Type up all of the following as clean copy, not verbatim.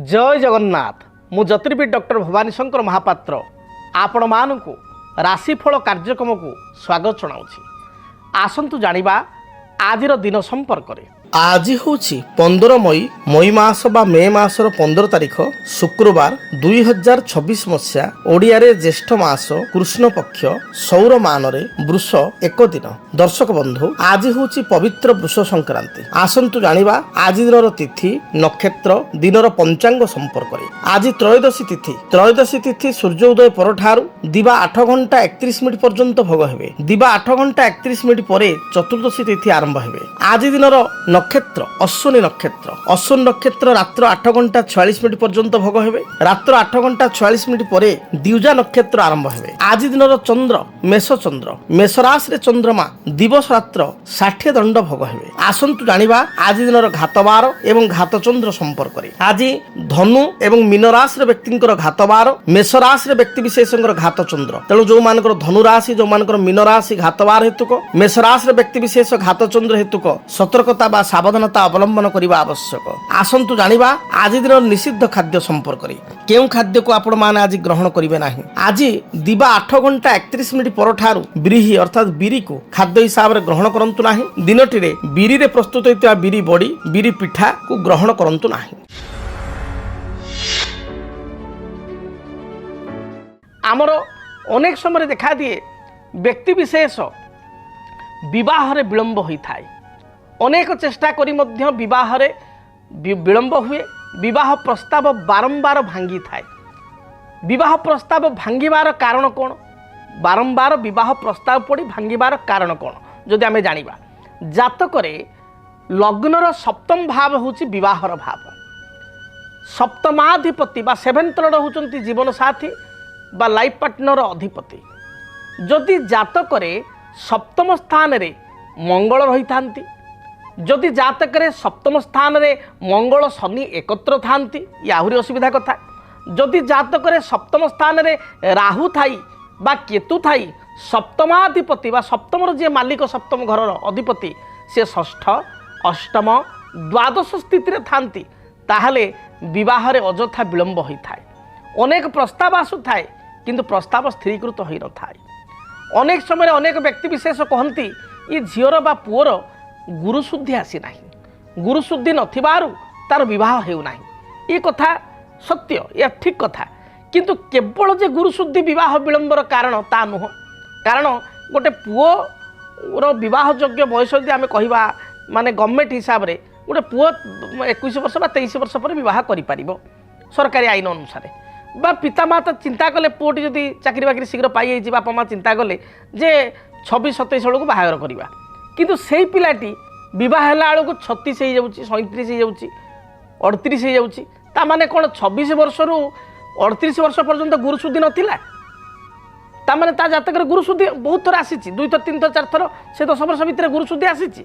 जय जगन्नाथ मु ज्योतिर्विद डॉक्टर भवानी शंकर महापात्र आपण मानू राशिफल कार्यक्रम को स्वागत जनाऊँगी। आसतु जानिबा आजिर दिन संपर्क में। आज हूँ 15 मई मास बा मे मासर 15 तारिख शुक्रवार 2026 मसीहा ओडिया रे ज्येष्ठ मास कृष्ण पक्ष सौर मान रे वृष एक दिन। दर्शक बंधु आज हूँ पवित्र वृष संक्रांति। आसतु जानिबा आज दिन तिथि नक्षत्र दिनर पंचांग संपर्क में। आज त्रयोदशी तिथि सूर्योदय पर दिवा 8 घंटा 31 मिनिट पर्यंत भोग हेबे। दिवा 8 घंटा 31 मिनिट पर चतुर्दशी तिथि आरंभ हेबे। आज दिनर नक्षत्र अश्विनी नक्षत्र रात्र 8 घंटा 46 मिनिट पर्यंत भोग हेबे। रात्र 8 घंटा 46 मिनिट पर द्विजा नक्षत्र आरंभ हेबे। आज दिनर चंद्र मेष राशि रे चंद्रमा दिवस रात्र 60 दंड भोग हेबे। आसंतु जानिबा आज दिनर घातबार एवं घात चंद्र संपर्क रे। आज धनु एवं मीन राशि रे व्यक्तिंकर घातबार मेष राशि रे व्यक्ति विशेषंकर घात चंद्र। तेणु जो मानकर धनु राशि जो मानकर मीन राशि घातबार हेतुक मेष राशि रे व्यक्ति विशेष घात चंद्र हेतुक सतर्कता बा सावधानता अवलंबन करने आवश्यक। आसंतु जानिबा आज दिन निषिद्ध खाद्य संपर्क में। केउ खाद्य को आपण माने आज ग्रहण करिवे नाही। आज दिवा 8 घंटा 31 मिनिट पर बिरीही अर्थात बिरी को खाद्य हिसाब रे ग्रहण करंतु नाही। दिनटी रे बिरी रे प्रस्तुत होइता बिरी बड़ी बिरी पिठा को ग्रहण करंतु नाही। आमर अनेक समय देखा दिए व्यक्ति विशेष विवाह रे विलंब होई थाए। अनेक चेष्टा करी मध्य विवाह रे विलंब हुए। विवाह प्रस्ताव बारंबार भांगी थाए। विवाह प्रस्ताव भांगिबार कारण कौन? बारंबार विवाह प्रस्ताव पड़ी भांगिबार कारण कौन जदि आमे जानिबा। जातकरे लग्नर सप्तम भाव होची विवाहर भाव। सप्तमाधिपति बा सेवेंथ लॉर्ड होचंती जीवन साथी बा लाइफ पार्टनर अधिपति। जदि जातकरे सप्तम स्थान रे मंगल रही थांती, जदि जातकरे सप्तम स्थान रे मंगल शनि एकत्र थांती ये आहुरी असुविधा कथा। जदि जातकरे सप्तम स्थान रे राहु थाई बा केतु थाई सप्तमाधिपति बा सप्तमर जे मालिक सप्तम घरर अधिपति से षष्ठ अष्टम द्वादश स्थिति रे थांती ताहले विवाह रे अजथा विलंब होई थाए। अनेक प्रस्ताव आसु थाए किंतु प्रस्ताव स्थिरीकृत होई न थाए। अनेक समय अनेक व्यक्ति विशेष कहती ये झीवर बा पुअर गुरुशुद्धि आसी नाही। गुरुशुद्धि नथिबारु तार विवाह हेउ नाही। ये कथा सत्य या ठीक कथा किंतु केवल जे गुरुशुद्धि विवाह विलंबर कारण ता नुह। कारण गोटे पुओर विवाह योग्य बयस यदि आमे कहिबा माने गवर्नमेंट हिसाब रे गोटे पुओ 21 वर्ष बा 23 वर्ष पर विवाह करि परिबो सरकारी आईन अनुसार। बा पिता माता चिंता कले पुओटी जदि चाकरी बाकरी शीघ्र पाई जाई बापा माँ चिंता कले जे 26-27 बेलू बाहागर करवा किंतु सेई पिलाटी विवाह हेला बेलू 36 हो जाउची 37 हो जाउची 38 हो जाउची। ता माने कोन 26 वर्ष रु 38 वर्ष पर्यंत गुरुशुद्धि नथिला। ता माने ता जातक गुरुशुद्धि बहुत थर आसीची 2 थर 3 थर 4 थर से 10 वर्ष भितर गुरुशुद्धि आसीची।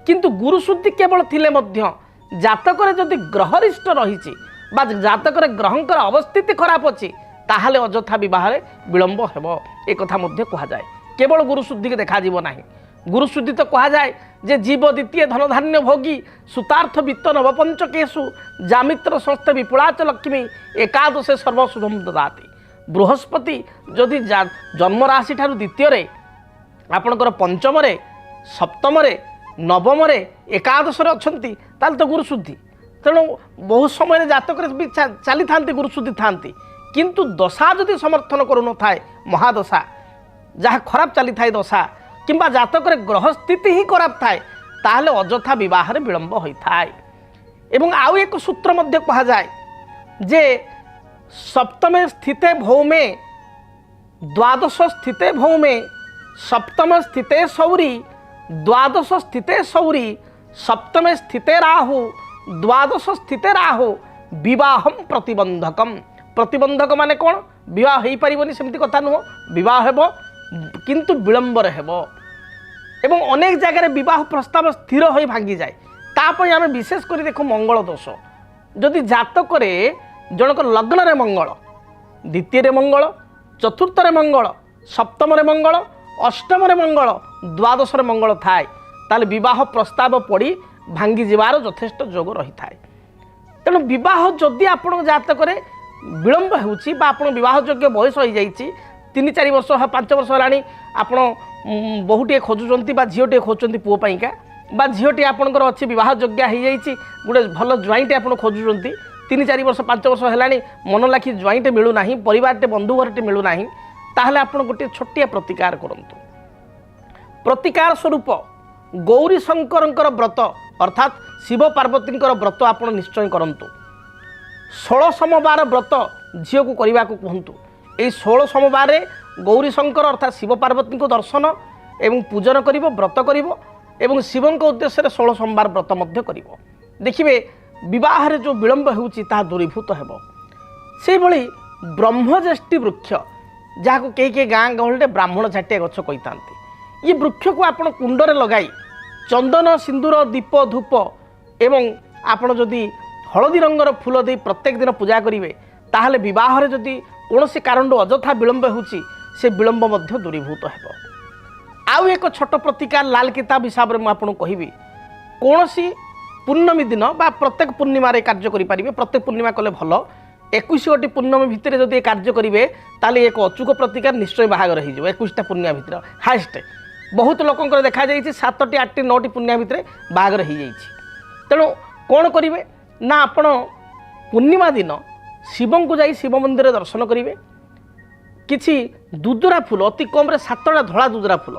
किंतु गुरुशुद्धि केवल थिले मध्य जातक जदि ग्रहरिष्ट रहीची बा जातक ग्रहंकर अवस्थिति खराब अच्छी ताहले अजथा विवाह विलंब हेबो ए कथा मध्य कहा जाए। केवल गुरुशुद्धि के देखा जीव नाही। गुरुशुद्धि तो कहा जाए जे जीव द्वितीय धन धान्य भोगी सुतार्थ वित्त नवपंचकेशु जामित्र संस्थ विपुलाच लक्ष्मी एकादशे सर्वशुभम ददाति। बृहस्पति जदि जन्म राशि ठारू द्वितीय रे आपणकर पंचम रे सप्तम रे नवम रे एकादश रे अछंती ताल तो गुरुशुद्धि। तेणु बहु समय जातक भी चली था गुरुशुद्धि था किंतु दशा जदि समर्थन करू थाए महादशा जहाँ खराब चली थाए दशा किंबा जातक ग्रह स्थिति ही खराब थाए ताहले अजथा विवाह विलंब होता है। एवं आउ एक सूत्र मध्य कहा जाए जे सप्तमे स्थिते भौमे द्वादश स्थिते भौमे सप्तम स्थिते सौरी द्वादश स्थिते सौरी सप्तमे स्थिते राहु द्वादश स्थिते राहु विवाहम प्रतिबंधकम। प्रतिबंधक माने कौन? विवाह हो पारिबनी सेमती कथा नुह। विवाह हेबो किंतु विलंबर हेबो। एवं अनेक जगह विवाह प्रस्ताव स्थिर हो भांगी जाए। तापई आमे विशेष करी देखो मंगल दोष जदि जातक जनक लग्न रे मंगल द्वितीय रे मंगल चतुर्थ रे मंगल सप्तम रे मंगल अष्टम रे मंगल द्वादश रे मंगल थाए ताले विवाह प्रस्ताव पड़ी भांगी जीवार यथेष्ट जोग रही थाए। तेणु विवाह जदि आपण जातक विलंब होउछि बा आपण विवाह योग्य बयस हो जाइछि 3-4 वर्ष 5 वर्ष होलानी आपण बहुटे खोजुचंती बा झीओटे खोजुचंती पुओ पाइका बा झीओटी आपणकर अच्छी विवाह योग्य हो जाइछि गोटे भल ज्वाइंटे आपण खोजुचंती 3-4 वर्ष 5 वर्ष होलानी मन लाखी ज्वाइंटे मिलू नाही परिवारटे बंधु घरटे मिलू नाही ताहले आपण गोटे छोटिया प्रतिकार करंतु। प्रतिकार स्वरूप गौरी शंकरंकर व्रत अर्थात शिव पार्वतींकर व्रत आपण निश्चय करंतु। 16 सोमवार व्रत झील को करने को कहतु। यही 16 सोमवार गौरी शंकर अर्थात शिव पार्वती को दर्शन एवं पूजन कर व्रत कर शिवों उद्देश्य 16 सोमवार व्रत कर देखिए विवाह जो विलंब होता दूरीभूत हो। से भली ब्रह्मज्येष्ठी वृक्ष जहाँ कई गाँ गहल ब्राह्मण झाटिया गछ कही था ये वृक्ष को आप कुंडरे लगाई चंदन सिंदूर दीप धूप एवं आपण जदि हलदी रंगर फूल दे प्रत्येक दिन पूजा करेंगे ताहले विवाह जदि कौन कारण अजथा विलंब होची से विलंब मध्य दूरीभूत हो। आउ एक छोट प्रतिकार लाल किताब हिसाब से मुझे कहबी कौन पूर्णमी दिन बा प्रत्येक पूर्णिमा कार्य करेंगे प्रत्येक पूर्णिमा कले भल 21 गोटी पूर्णमी भितर जदि कार्य करेंगे ताले एक अचूक प्रतिकार निश्चय बाहागर हो 21टा पूर्णिमा भितर हाएस्ट बहुत लोकंर देखा 7टी 8टी 9टी पूर्णिमा भितर बाहागर हो जाइए। तेणु कौन करेंगे ना आपण पूर्णिमा दिन शिवं को जाई शिव मंदिर दर्शन करेंगे किछि दुदरा फूल अति कम 7टा धला दुदरा फूल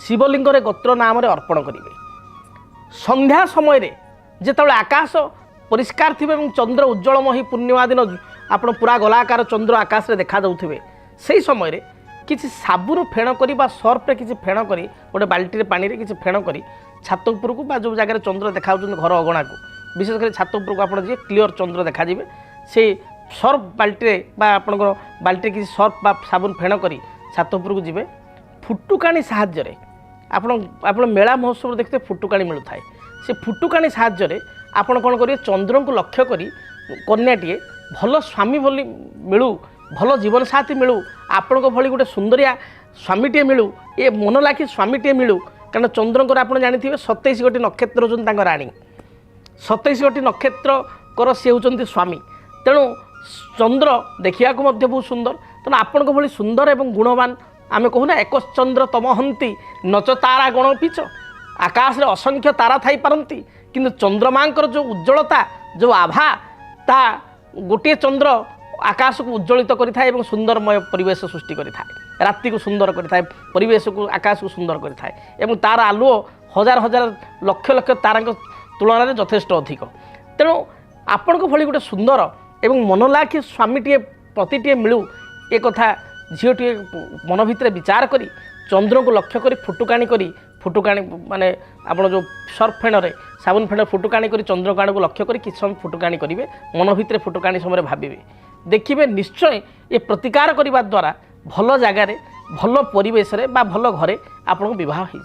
शिवलिंग गोत्र नाम अर्पण करेंगे। संध्या समय जिते आकाश परिष्कार थे चंद्र उज्जवलमयी पूर्णिमा दिन आप पूरा गलाकार चंद्र आकाश में देखा जाऊे से समय किसी साबुन फेण कर सर्फे किसी फेण कर गोटे बाल्टी पानी रे किसी फेण कर छात उपरकू बा जो जगह चंद्र देखा घर अगणा को विशेषकर छात उपरकू आप क्लीयर चंद्र देखा से सर्फ बाल्टी आपंकर बाल्टी किसी सर्फ बा साबुन फेण कर छात उपरकू जी फुटुकाणी साहाय्य आप मेला महोत्सव देखते फुटुकाणी मिलू थाए से फुटुकाणी साहाय्य आपण कौन करेंगे चंद्र को लक्ष्य करी कन्याटीए भल स्वामी भली मिलू भल जीवन साथी मिलू आपण भली गोटे सुंदरिया स्वामीटे मिलू ये मन लाखी स्वामीटे मिलू कारण चंद्रकर आप जानी 27 गोटी नक्षत्र होती राणी 27 गोटी नक्षत्र कर सी होती स्वामी तेणु चंद्र देखा बहुत सुंदर तेणु आपण भली सुंदर एवं गुणवान आम कहूना एक चंद्र तमहंती नच तारा गण पिच आकाश में असंख्य तारा थी पारती किंतु चंद्रमांकर जो उज्ज्वलता जो आभा ता गोटे चंद्र आकाश को उज्ज्वलित करिथाए एवं सुंदरमय परिवेश सृष्टि करिथाए राति को सुंदर करिथाए परिवेश को आकाश को सुंदर करिथाए एवं तार आलुओ हजार हजार लक्ष लक्ष तारा तुलन में यथेष्ट अधिक तेणु आपण को भली गोटे सुंदर एवं मनलाखी स्वामीटे प्रतिटे मिलू ए कथा झीटे मन भितर विचार करी चंद्र को लक्ष्य करी फुटुकाणी माने आपण जो सर्फ फेण साबुन फेण फुटुकाणी करी चंद्रकाण को लक्ष्य करी किछ समय फुटुकाणी करेंगे मन भितर फुटुकाणी समय भाविबे देखिए निश्चय ये प्रतिकार करने द्वारा भल जगार भल परिवेश रे बा भल घरे आपन विवाह हो।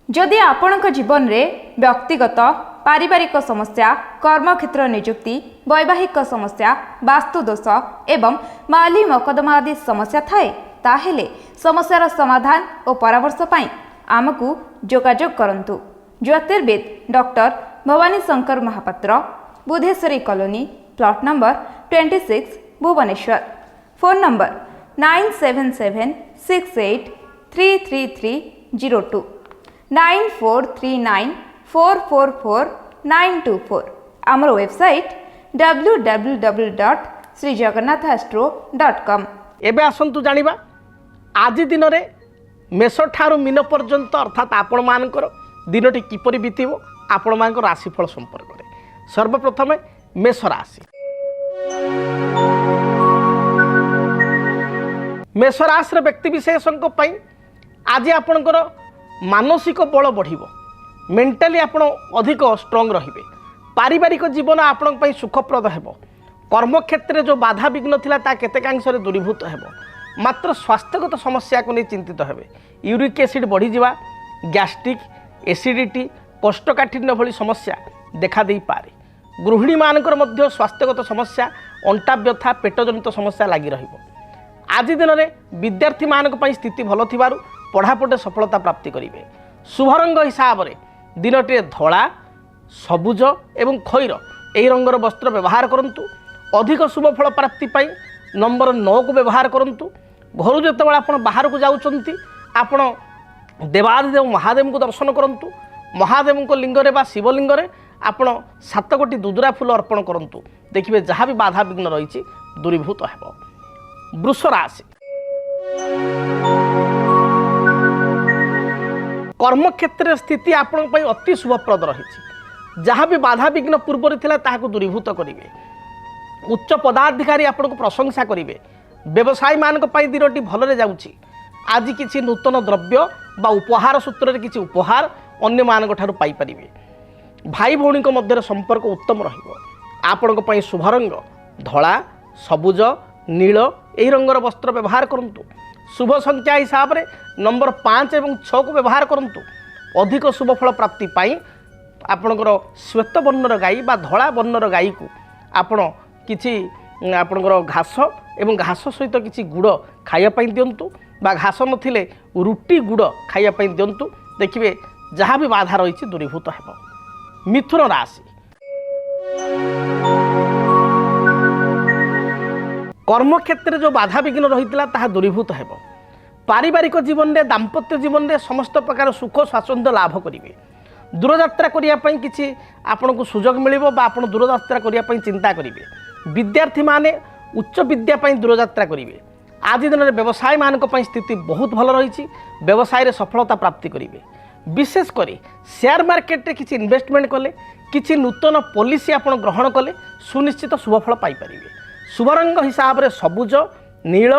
जदि आपणक जीवन में व्यक्तिगत पारिवारिक समस्या कर्मक्षेत्र नियुक्ति वैवाहिक समस्या वास्तुदोष एवं माली मकदमा आदि समस्या थाए ताहेले समस्यार समाधान और परामर्श पाई आमको जोगाजोग करंतु। ज्योतिर्विद doctor Bhavani Shankar Mahapatra Budheswari colony plot number 26 Bhubaneswar phone number 9776833302 9439444924 आमर वेबसाइट www.srijagannathastro.com। एबे आसंतु जानिबा आज दिन रे मेष ठारू मीन पर्यंत अर्थात आपण मानकर दिनटी किपरि बीतिबो आपण मानकर राशिफल संपर्क में सर्वप्रथम मेष राशि। मेष राशि व्यक्ति विशेषों आज आपणकर मानसिक बल बढ़िबो मेंटाली आपण अधिक स्ट्रंग रहिबे पारिवारिक जीवन आपण सुखप्रद हेबो कर्मक्षेत्र जो बाधा विघ्न थिला ता केतेकांश दूरीभूत हेबो मात्र स्वास्थ्यगत समस्या को नहीं चिंतित हेबे यूरिक एसिड बढ़ी जावा गैस्ट्रिक एसिडिटी कोष्ठकाठिन्य भली समस्या देखा दे पारे गृहिणी मानकर मध्य स्वास्थ्यगत समस्या अंटा व्यथा पेटजनित समस्या लगी रहिबो आज दिन में विद्यार्थी मानक पई स्थिति भल थिबारु पढ़ापटे सफलता प्राप्ति करेंगे शुभ रंग हिसाब से दिनटे धला सबुज एवं खैर এই রঙর বস্ত্র ব্যবহার করন্তু। অধিক শুভ ফল প্রাপ্তি পাই নম্বর 9 को ব্যবহার করন্তু। ঘরু যেতବେଳେ ଆପଣ ବାହାରକୁ ଯାଉଛନ୍ତି ଆପଣ ଦେବାଦିଦେବ ମହାଦେବଙ୍କୁ ଦର୍ଶନ କରନ୍ତୁ। ମହାଦେବଙ୍କ ଲିଙ୍ଗରେ ବା ଶିବଲିଙ୍ଗରେ ଆପଣ 7 ଗୋଟି ଦୁଦୁରା ଫୁଲ ଅର୍ପଣ କରନ୍ତୁ। ଦେଖିବେ ଯାହା ବି ବାଧାବିଘ୍ନ ରହିଛି ଦୂରୀଭୂତ ହେବ। ବୃଷ ରାଶି, কর্মক্ষেত্রে স্থিতি আপনার অতি শুভপ্রদ রয়েছে। যা বি বাধাবিঘ্ন পূর্বর লা তাহাকে দূরীভূত করবে। উচ্চ পদাধিকারী আপনার প্রশংসা করবে। ব্যবসায়ী মান দিনটি ভালরে যাচ্ছি। আজ কিছু নূতন দ্রব্য বা উপহার সূত্রে কিছু উপহার অন্য মানক ঠারু পাইপারে। ভাই ভৌণীଙ୍କ মধ্যে সম্পর্ক উত্তম রহিব। আপনার শুভ রঙ ধলা, সবুজ, নীল এই রঙর বস্ত্র ব্যবহার করন্তু। শুভ সংখ্যা হিসাবে নম্বর 5 এবং 6 को ব্যবহার করন্তু। অধিক শুভ ফল প্রাপ্তি পাই আপনার শ্বেত বর্ণর গাই বা ধলা বর্ণর গাইকু আপন কিছু আপনার ঘাস এবং ঘাস সহিত কিছু গুড় খাইয়া দিয়ন্তু বা ঘাস নথিলে রুটি গুড় খাইয়া দিয়ন্তু। দেখবে যাহা বি বাধা রয়েছে দূরীভূত ହେବ। মিথুন রাশি, কর্মক্ষেত্রে যে বাধাবিঘ্ন রয়েছিল তাহা দূরীভূত ହେବ। পারিবারিক জীবনে দাম্পত্য জীবনে সমস্ত প্রকার সুখ স্বাচ্ছন্দ্য লাভ করবে। দূরযাত্রা করা কিছু আপনার সুযোগ মিলব বা আপনার দূরযাত্রা করা চিন্তা করবে। বিদ্যার্থী মানে উচ্চ বিদ্যা দূরযাত্রা করবে। আজ দিনের ব্যবসায়ী মান স্থিতি বহুত ভালো রয়েছে। ব্যবসায় সফলতা প্রাপ্তি করবে। বিশেষ করে শেয়ার মার্কেটে কিছু ইনভেস্টমেন্ট কলে কিছু নূতন পলিসি আপনার গ্রহণ কলে সুনিশ্চিত শুভফল পাইপারে। শুভ রঙ হিসাবে সবুজ, নীল,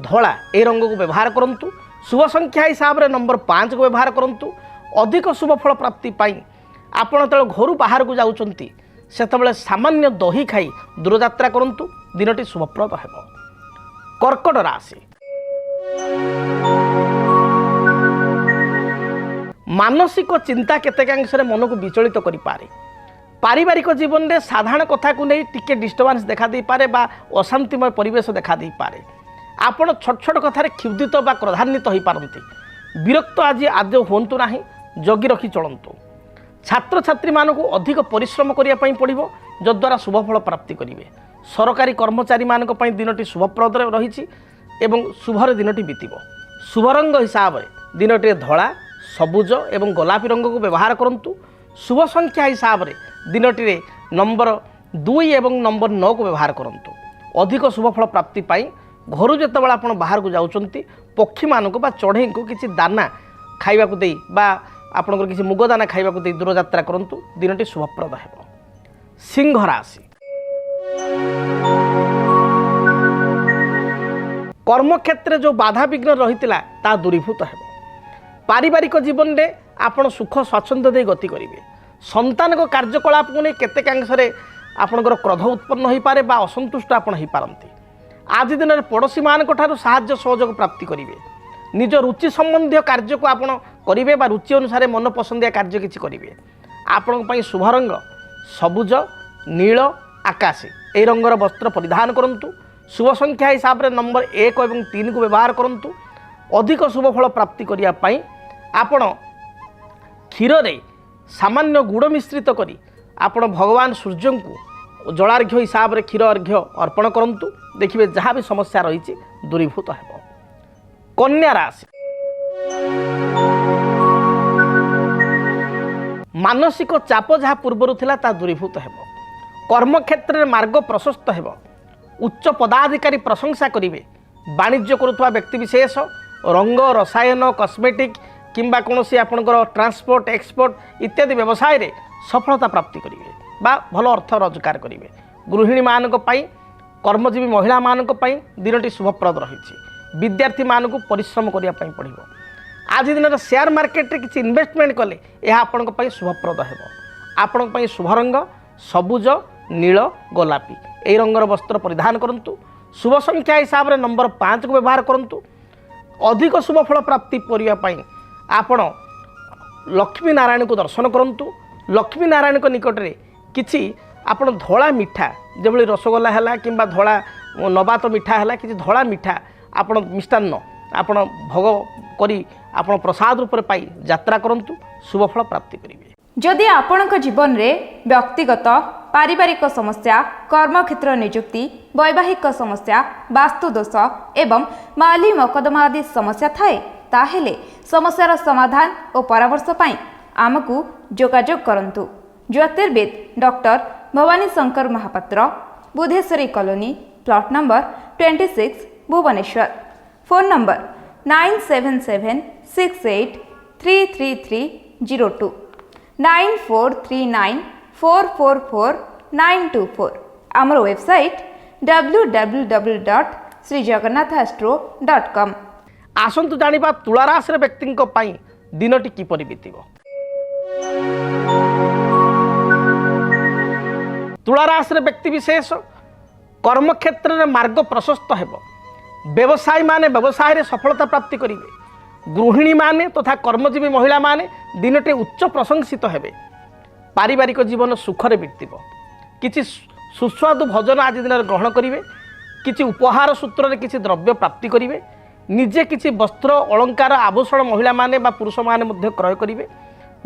ধলা এই রঙক ব্যবহার করন্তু। শুভ সংখ্যা হিসাবে নম্বর 5 को ব্যবহার করন্তু। অধিক শুভ ফল প্রাপ্তি পাই আপন যেত ঘর বাহারକୁ যাচ্ছেন সেতবে সামান্য দহি খাই দূরযাত্রা করন্তু। দিনটি শুভপ্রদ ହେବ। কর্কট রাশি, মানসিক চিন্তা কেতেকাংশে মনকু বিচলিত করে পারে। পারিবারিক জীবনে সাধারণ কথা নেই টিকে ডিস্টর্বান্স দেখা পারে বা অশান্তিময় পরিবেশ দেখা পারে। আপন ছোট ছোট কথার ক্ষুব্ধিত বা ক্রধান্বিত হয়ে পারନ୍ତି। বিরক্ত আজ আদৌ হুঁতু না, জগি রখি চলতু। ছাত্রছাত্রী মানুষ অধিক পরিশ্রম করা পড়ব যদ্বারা শুভফল প্রাপ্তি করবে। সরকারি কর্মচারী মানুষ দিনটি শুভপ্রদ রয়েছে এবং শুভরে দিনটি বিতিব। শুভ রঙ হিসাবে দিনটি ধলা, সবুজ এবং গোলাপী রঙকে ব্যবহার করন্তু। শুভ সংখ্যা হিসাবে দিনটি নম্বর 2 এবং নম্বর 9 को ব্যবহার করন্তু। অধিক শুভফল প্রাপ্তি পাই ঘরু যেতবে আপনার বাহারକୁ যাচ্ছেন পক্ষী মানুষ বা চড়েইকে কিছু দানা খাইবাকু দেই বা আপনার কিছু মুগ দানা খাইবাকু দেই দূরযাত্রা করন্তু। দিনটি শুভপ্রদ ହେବ। সিংহ রাশি, কর্মক্ষেত্রে যে বাধাবিঘ্ন রয়েছিল তা দূরীভূত ହେବ। পারিবারিক জীবনে আপনার সুখ স্বাচ্ছন্দ্য দিয়ে গতি করবে। সন্তানক কার্যকলাপকে নিয়ে কেতেকাংশে আপনার ক্রোধ উৎপন্ন হয়ে পড়ে বা অসন্তুষ্ট আপনার হয়ে পারନ୍ତି। আজ দিনের পড়োশী মানক ঠারু সাহায্য সহযোগ প্রাপ্তি করবে। নিজ রুচি সম্বন্ধীয় কার্যক আপনার করবে বা রুচি অনুসারে মন পছন্দিয়া কার্য কিছু করবে। আপনার শুভ রঙ সবুজ, নীল, আকাশী এই রঙর বস্ত্র পরিধান করন্তু। শুভ সংখ্যা হিসাবে নম্বর 1 এবং 3 को ব্যবহার করন্তু। অধিক শুভফল প্রাপ্তি করিয়া পাই আপন ক্ষীরে সামান্য গুড় মিশ্রিত করে আপন ভগবান সূর্যଙ୍କୁ জলার্ঘ্য হিসাবে ক্ষীর অর্ঘ্য অর্পণ করন্তু। দেখবে যাহা বি সমস্যা রয়েছে দূরীভূত ହେବ। কন্যা রাশি, মানসিক চাপ যা পূর্বরু লা তা দূরীভূত ହେବ। কর্মক্ষেত্রে মার্গ প্রশস্ত ହେବ। উচ্চ পদাধিকারী প্রশংসা করবে। বাণিজ্য করুথা ব্যক্তিবিশেষ রঙ, রসায়ন, কসমেটিক কিংবা কোণী আপনার ট্রান্সপোর্ট, এক্সপোর্ট ইত্যাদি ব্যবসায় সফলতা প্রাপ্তি করবে বা ভাল অর্থ রোজগার করবে। গৃহিণী মানক কর্মজীবী মহিলা মানক দিনটি শুভপ্রদ রয়েছে। বিদ্যার্থী মানুষ পরিশ্রম করা পড়ব। আজ দিনের শেয়ার মার্কেটে কিছু ইনভেস্টমেন্ট কলে यह আপনার শুভপ্রদ ହେବ। আপনার শুভ রঙ সবুজ, নীল, গোলাপী এই রঙর বস্ত্র পরিধান করন্তু। শুভ সংখ্যা হিসাবে নম্বর 5 को ব্যবহার করন্তু। অধিক শুভফল প্রাপ্তি করিয়া আপন লক্ষ্মী নারায়ণ দর্শন করন্তু। লক্ষ্মী নারায়ণ নিকটরে কিছু আপনার ধলা মিঠা যেভাবে রসগোল্লা है কিংবা ধলা নবাত মিঠা है কিছু ধলা মিঠা আপনার মিষ্টান্ন আপনার ভোগ করে আপনার প্রসাদ রূপে পাই যাত্রা করন্তু। শুভফল প্রাপ্তি করিবে। যদি আপনার জীবনে ব্যক্তিগত पारिवारिक समस्या कर्मक्षेत्र नियुक्ति वैवाहिक समस्या वास्तुदोष एवं माली मकदमा आदि समस्या थाए ताहेले समस्यार समाधान और परामर्श पाई आमको जोगाजोग करंतु। ज्योतिर्विद doctor Bhavani Shankar Mahapatra, Budheswari colony, plot number 26, Bhubaneswar. Phone number 9776833302 9439444924। आमर वेबसाइट www.srijagannathastro.com। आसंतु जानिबा तुला राशि व्यक्ति दिनटी किपरि बीतिब। तुला राशि व्यक्ति विशेष कर्मक्षेत्र में मार्ग प्रशस्त हेब। व्यवसायी माने व्यवसाय रे सफलता प्राप्ति करिवे। गृहिणी माने तथा कर्मजीवी महिला माने दिनटे उच्च प्रशंसित हेबे। पारिवारिक जीवन सुखरे बीतिब। किछि सुस्वादु भोजन आज दिन ग्रहण करिवे। किछि उपहार सूत्र रे किछि द्रव्य प्राप्ति करिवे। निजे किछि वस्त्र अलंकार आभूषण महिला माने बा पुरुष माने मध्य क्रय करिवे।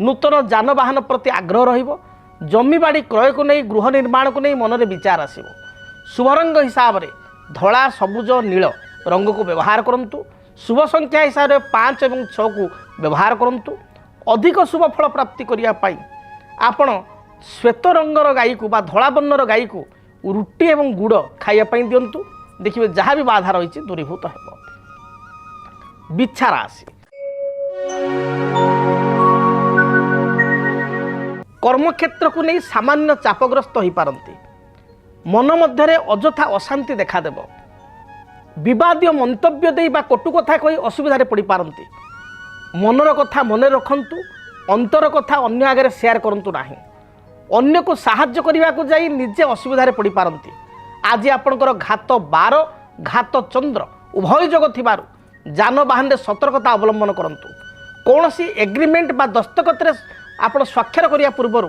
नूतन जानवाहन प्रति आग्रह रहिबो। जमी बाड़ी क्रय को नहीं गृह निर्माण को नहीं मनरे विचार आसिबो। शुभ रंग हिसाब रे धला सबुज नील रंग को व्यवहार करंतु। शुभ संख्या हिसाब रे 5 और 6 को व्यवहार करंतु। अधिक शुभ फल प्राप्ति करिया पाई आपण श्वेत रंगर गाई को बा धला वर्णर गाई को रुटी एवं गुड़ खाइया पाई दियंतु। देखिए जहाँ भी बाधा रही दूरीभूत हेब। बिच्छा राशि कर्मक्षेत्र को नहीं सामान्य चापग्रस्त हो पारती। मन मध्य अजथा अशांति देखादेव। विवादीय मंतव्य दे बा कटु कथा कही असुविधा पड़ पारती। मनर कथा मन रखंतु। अंतर कथा अन्य आगे शेयर करंतु नाही। अन्य को साहाय्य करने को जाई निजे असुविधा पड़ पारती। आज आपणकर घात 12 घात चंद्र उभय जग थिबारु जानवाहन में सतर्कता अवलंबन करंतु। कौन सी एग्रीमेंट बा दस्तखत आप स्वाक्षर करिया पूर्वर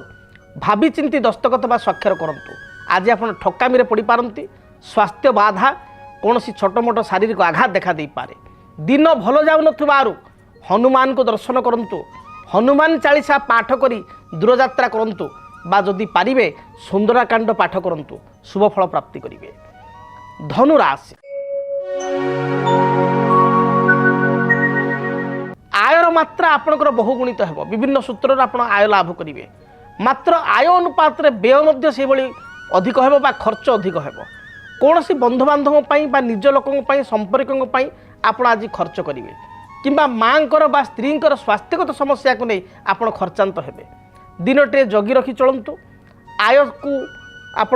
भावी चिंती दस्तखत बा स्वाक्षर करंतु। आज आप ठकामी रे पड़ी पारंती। स्वास्थ्य बाधा कौन सी छोट मोट शारीरिक आघात देखा दे पारे। दिन भल जाऊ नथिबारु हनुमान को दर्शन करंतु। हनुमान चालीसा पाठ करी दूरयात्रा करंतु बा जदि पारिबे सुंदरकांड पाठ करंतु। शुभ फल प्राप्ति करिवे। धनु राशि आयर मात्रा आपणकर बहुगुणित हेब। विभिन्न सूत्र आप आय लाभ करेंगे। मात्र आय अनुपात व्यय मध्य से भली अधिक हेब बा खर्च अधिक हेब। कौन सी बंधु बांधव बा निज लोकों संपर्कों आप आज खर्च करेंगे किंबा माँकर बा स्त्रींकर स्वास्थ्यगत समस्या को नहीं आप खर्चांत हेबे। दिनटे जगी रखी चलतु। आय को आप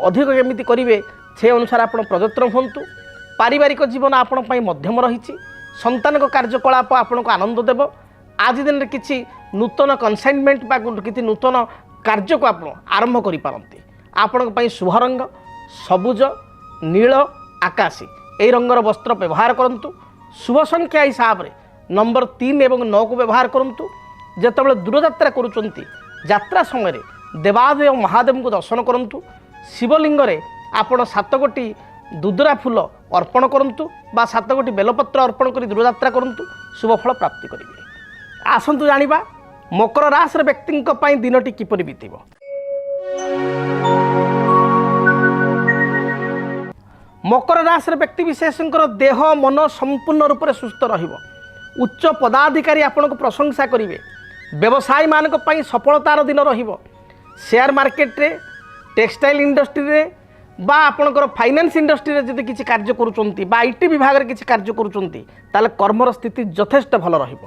अधिक केमिति करेंगे से अनुसार आप प्रयत्न हूँ। पारिवारिक जीवन आपण मध्यम रही। संतान को कार्यकलाप आपन को आनंद देव। आज दिन में किसी नूतन कनसाइनमेंट बा किसी नूतन कार्य को आप आरंभ करि पारंती। आपण शुभ रंग सबुज नील आकाशी यही रंगर वस्त्र व्यवहार करंतु। शुभ संख्या हिसाब रे नंबर 3 और 9 को व्यवहार करंतु। जेतेबेले दूरयात्रा करूचंती यात्रा समय देवादेव महादेव को दर्शन करंतु। शिवलिंग रे आपण 7 गोटी दुदरा फूल अर्पण करंतु बा 7 गोटी बेलपत्र अर्पण करी दूरयात्रा करंतु। शुभ फल प्राप्ति करिवे। आसंतु जानिबा मकर राशि व्यक्ति दिनटी किपरि बीतिब। मकर राशि व्यक्ति विशेषकर देह मन संपूर्ण रूप से सुस्थ रहिब। उच्च पदाधिकारी आपन को प्रशंसा करिवे। व्यवसायी मानक पई सफलतार दिन रहिब। शेयर मार्केट रे टेक्सटाइल इंडस्ट्री रे बा आपणकर फाइनेंस इंडस्ट्री रे जदि किछि कार्य करूचंती बा आईटी विभाग रे किछि कार्य करूचंती ताले कर्मर स्थिति यथेष्ट भल रहिब।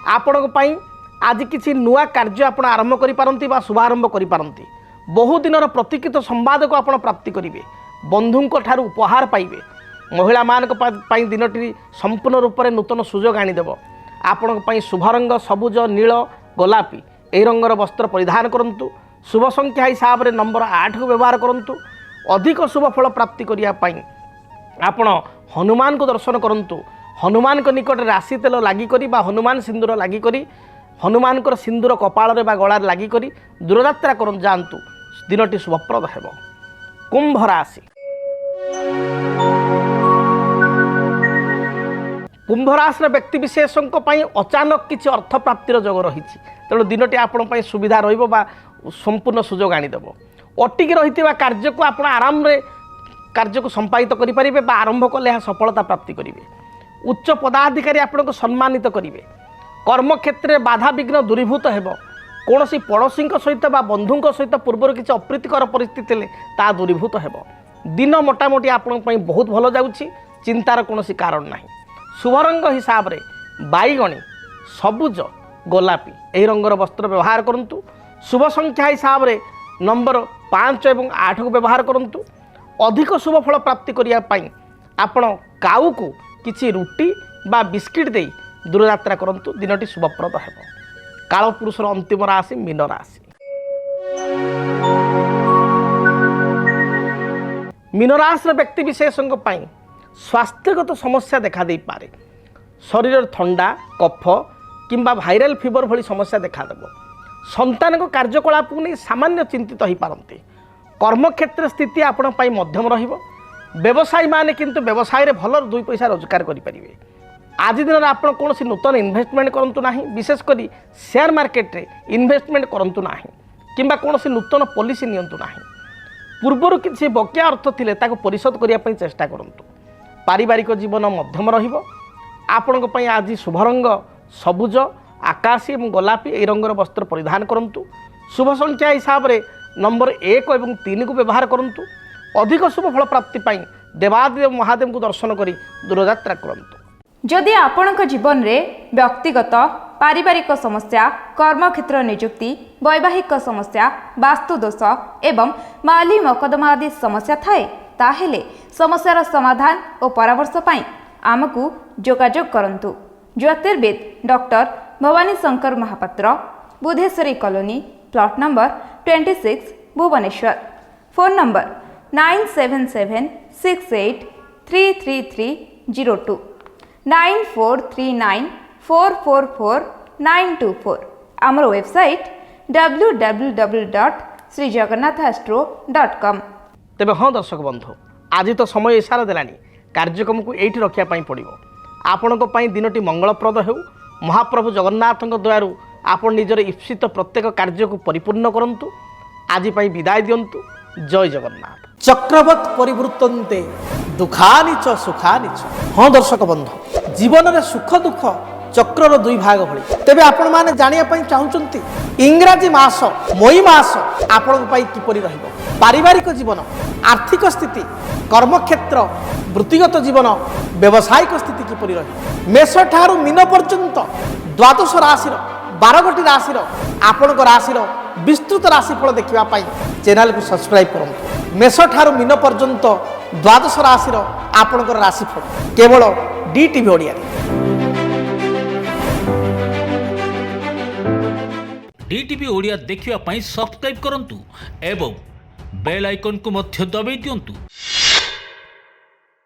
आपणक पई आज किछि नुआ कार्य आपण आरंभ करि पारंती बा शुभारंभ करि पारंती। बहु दिनर प्रतीक्षित संवाद को आपण प्राप्ति करिवे। बंधुंक ठारू उपहार पाइबे। महिला मानक पई दिनटी संपूर्ण रूप से नूतन सुजोग आनीदेव। आपणक पई शुभ रंग सबुज नील गोलापी एही रंगर वस्त्र परिधान करंतु। शुभ संख्या हिसाब रे नंबर 8 को व्यवहार करंतु। अधिक शुभ फल प्राप्ति करिया पाई आपण हनुमान को दर्शन करंतु। हनुमान को निकट राशि तेल लागी करी बा हनुमान सिंदूर लागी करी हनुमान को सिंदूर कपाल रे बा गळार लागी करी दूरयात्रा करन जानतु। दिनटी शुभप्रद हेब। कुंभ राशि कुंभ राशि व्यक्ति विशेषों अचानक किसी अर्थ प्राप्तिर जोग रही। तेणु दिनटी आपण सुविधा रहिबो बा संपूर्ण सुजोग आनीदेव। ଅଟିକି ରହିଥିବା କାର୍ଯ୍ୟକୁ ଆପଣ ଆରାମରେ କାର୍ଯ୍ୟକୁ ସମ୍ପାଦିତ କରିପାରିବେ ବା ଆରମ୍ଭ କଲେ ଏହା ସଫଳତା ପ୍ରାପ୍ତି କରିବେ। ଉଚ୍ଚ ପଦାଧିକାରୀ ଆପଣଙ୍କୁ ସମ୍ମାନିତ କରିବେ। କର୍ମକ୍ଷେତ୍ରରେ ବାଧାବିଘ୍ନ ଦୂରୀଭୂତ ହେବ। କୌଣସି ପଡ଼ୋଶୀଙ୍କ ସହିତ ବା ବନ୍ଧୁଙ୍କ ସହିତ ପୂର୍ବରୁ କିଛି ଅପ୍ରୀତିକର ପରିସ୍ଥିତି ଥିଲେ ତାହା ଦୂରୀଭୂତ ହେବ। ଦିନ ମୋଟାମୋଟି ଆପଣଙ୍କ ପାଇଁ ବହୁତ ଭଲ ଯାଉଛି, ଚିନ୍ତାର କୌଣସି କାରଣ ନାହିଁ। ଶୁଭ ରଙ୍ଗ ହିସାବରେ ବାଇଗଣୀ, ସବୁଜ, ଗୋଲାପୀ ଏହି ରଙ୍ଗର ବସ୍ତ୍ର ବ୍ୟବହାର କରନ୍ତୁ। ଶୁଭ ସଂଖ୍ୟା ହିସାବରେ ନମ୍ବର 5 ଏବଂ 8କୁ ବ୍ୟବହାର କରନ୍ତୁ। ଅଧିକ ଶୁଭ ଫଳ ପ୍ରାପ୍ତି କରିବା ପାଇଁ ଆପଣ କାଉକୁ କିଛି ରୁଟି ବା ବିସ୍କିଟ୍ ଦେଇ ଦୂରଯାତ୍ରା କରନ୍ତୁ। ଦିନଟି ଶୁଭପ୍ରଦ ହେବ। କାଳପୁରୁଷର ଅନ୍ତିମ ରାଶି ମୀନ ରାଶି। ମୀନ ରାଶିର ବ୍ୟକ୍ତି ବିଶେଷଙ୍କ ପାଇଁ ସ୍ୱାସ୍ଥ୍ୟଗତ ସମସ୍ୟା ଦେଖାଦେଇପାରେ। ଶରୀରରେ ଥଣ୍ଡା, କଫ କିମ୍ବା ଭାଇରାଲ ଫିଭର ଭଳି ସମସ୍ୟା ଦେଖାଦେବ। ସନ୍ତାନଙ୍କ କାର୍ଯ୍ୟକଳାପକୁ ନେଇ ସାମାନ୍ୟ ଚିନ୍ତିତ ହୋଇପାରନ୍ତି। କର୍ମକ୍ଷେତ୍ର ସ୍ଥିତି ଆପଣଙ୍କ ପାଇଁ ମଧ୍ୟମ ରହିବ। ବ୍ୟବସାୟୀମାନେ କିନ୍ତୁ ବ୍ୟବସାୟରେ ଭଲ 2 ପଇସା ରୋଜଗାର କରିପାରିବେ। ଆଜି ଦିନରେ ଆପଣ କୌଣସି ନୂତନ ଇନଭେଷ୍ଟମେଣ୍ଟ କରନ୍ତୁ ନାହିଁ। ବିଶେଷ କରି ସେୟାର ମାର୍କେଟରେ ଇନଭେଷ୍ଟମେଣ୍ଟ କରନ୍ତୁ ନାହିଁ କିମ୍ବା କୌଣସି ନୂତନ ପଲିସି ନିଅନ୍ତୁ ନାହିଁ। ପୂର୍ବରୁ କିଛି ବକେୟା ଅର୍ଥ ଥିଲେ ତାକୁ ପରିଶୋଧ କରିବା ପାଇଁ ଚେଷ୍ଟା କରନ୍ତୁ। ପାରିବାରିକ ଜୀବନ ମଧ୍ୟମ ରହିବ। ଆପଣଙ୍କ ପାଇଁ ଆଜି ଶୁଭ ରଙ୍ଗ ସବୁଜ, ଆକାଶୀ ଏବଂ ଗୋଲାପୀ ଏହି ରଙ୍ଗର ବସ୍ତ୍ର ପରିଧାନ କରନ୍ତୁ। ଶୁଭ ସଂଖ୍ୟା ହିସାବରେ ନମ୍ବର 1 ଏବଂ 3କୁ ବ୍ୟବହାର କରନ୍ତୁ। ଅଧିକ ଶୁଭ ଫଳ ପ୍ରାପ୍ତି ପାଇଁ ଦେବାଦେବ ମହାଦେବଙ୍କୁ ଦର୍ଶନ କରି ଦୂରଯାତ୍ରା କରନ୍ତୁ। ଯଦି ଆପଣଙ୍କ ଜୀବନରେ ବ୍ୟକ୍ତିଗତ ପାରିବାରିକ ସମସ୍ୟା, କର୍ମକ୍ଷେତ୍ର ନିଯୁକ୍ତି, ବୈବାହିକ ସମସ୍ୟା, ବାସ୍ତୁଦୋଷ ଏବଂ ମାଲି ମକଦ୍ଦମା ଆଦି ସମସ୍ୟା ଥାଏ, ତାହେଲେ ସମସ୍ୟାର ସମାଧାନ ଓ ପରାମର୍ଶ ପାଇଁ ଆମକୁ ଯୋଗାଯୋଗ କରନ୍ତୁ। ଜ୍ୟୋତିର୍ବିଦ doctor Bhavani Shankar Mahapatra, Budheswari colony, plot number 26, Bhubaneswar. Phone number 9776833302 9439444924। ଆମର ୱେବସାଇଟ୍ www.srijagannathastro.com। ତେବେ ହଁ ଦର୍ଶକ ବନ୍ଧୁ, ଆଜି ତ ସମୟ ଇଶାରା ଦେଲାଣି। କାର୍ଯ୍ୟକ୍ରମକୁ ଏଇଠି ରଖିବା ପାଇଁ ପଡ଼ିବ। ଆପଣଙ୍କ ପାଇଁ ଦିନଟି ମଙ୍ଗଳପ୍ରଦ ହେଉ। ମହାପ୍ରଭୁ ଜଗନ୍ନାଥଙ୍କ ଦୟାରୁ ଆପଣ ନିଜର ଇପ୍ସିତ ପ୍ରତ୍ୟେକ କାର୍ଯ୍ୟକୁ ପରିପୂର୍ଣ୍ଣ କରନ୍ତୁ। ଆଜି ପାଇଁ ବିଦାୟ ଦିଅନ୍ତୁ। ଜୟ ଜଗନ୍ନାଥ। ଚକ୍ରବତ୍ ପରିବୃତ୍ତନ୍ତେ ଦୁଃଖାନି ଚ ସୁଖାନି ଚ। ହଁ ଦର୍ଶକ ବନ୍ଧୁ, ଜୀବନରେ ସୁଖ ଦୁଃଖ ଚକ୍ରର 2 ଭାଗ ଭଳି। ତେବେ ଆପଣମାନେ ଜାଣିବା ପାଇଁ ଚାହୁଁଛନ୍ତି ଇଂରାଜୀ ମାସ ମଇ ମାସ ଆପଣଙ୍କ ପାଇଁ କିପରି ରହିବ? ପାରିବାରିକ ଜୀବନ, ଆର୍ଥିକ ସ୍ଥିତି, କର୍ମକ୍ଷେତ୍ର, ବୃତ୍ତିଗତ ଜୀବନ, ବ୍ୟବସାୟିକ ସ୍ଥିତି କିପରି ରହିବ? ମେଷ ଠାରୁ ମୀନ ପର୍ଯ୍ୟନ୍ତ 12 ରାଶିର 12ଗୋଟି ରାଶିର ଆପଣଙ୍କ ରାଶିର ବିସ୍ତୃତ ରାଶିଫଳ ଦେଖିବା ପାଇଁ ଚ୍ୟାନେଲକୁ ସବସ୍କ୍ରାଇବ୍ କରନ୍ତୁ। ମେଷ ଠାରୁ ମୀନ ପର୍ଯ୍ୟନ୍ତ 12 ରାଶିର ଆପଣଙ୍କର ରାଶିଫଳ କେବଳ DTV ଓଡ଼ିଆରେ। DTV ଓଡ଼ିଆ ଦେଖିବା ପାଇଁ ସବସ୍କ୍ରାଇବ୍ କରନ୍ତୁ ଏବଂ ବେଲ୍ ଆଇକନ୍କୁ ମଧ୍ୟ ଦବାଇ ଦିଅନ୍ତୁ।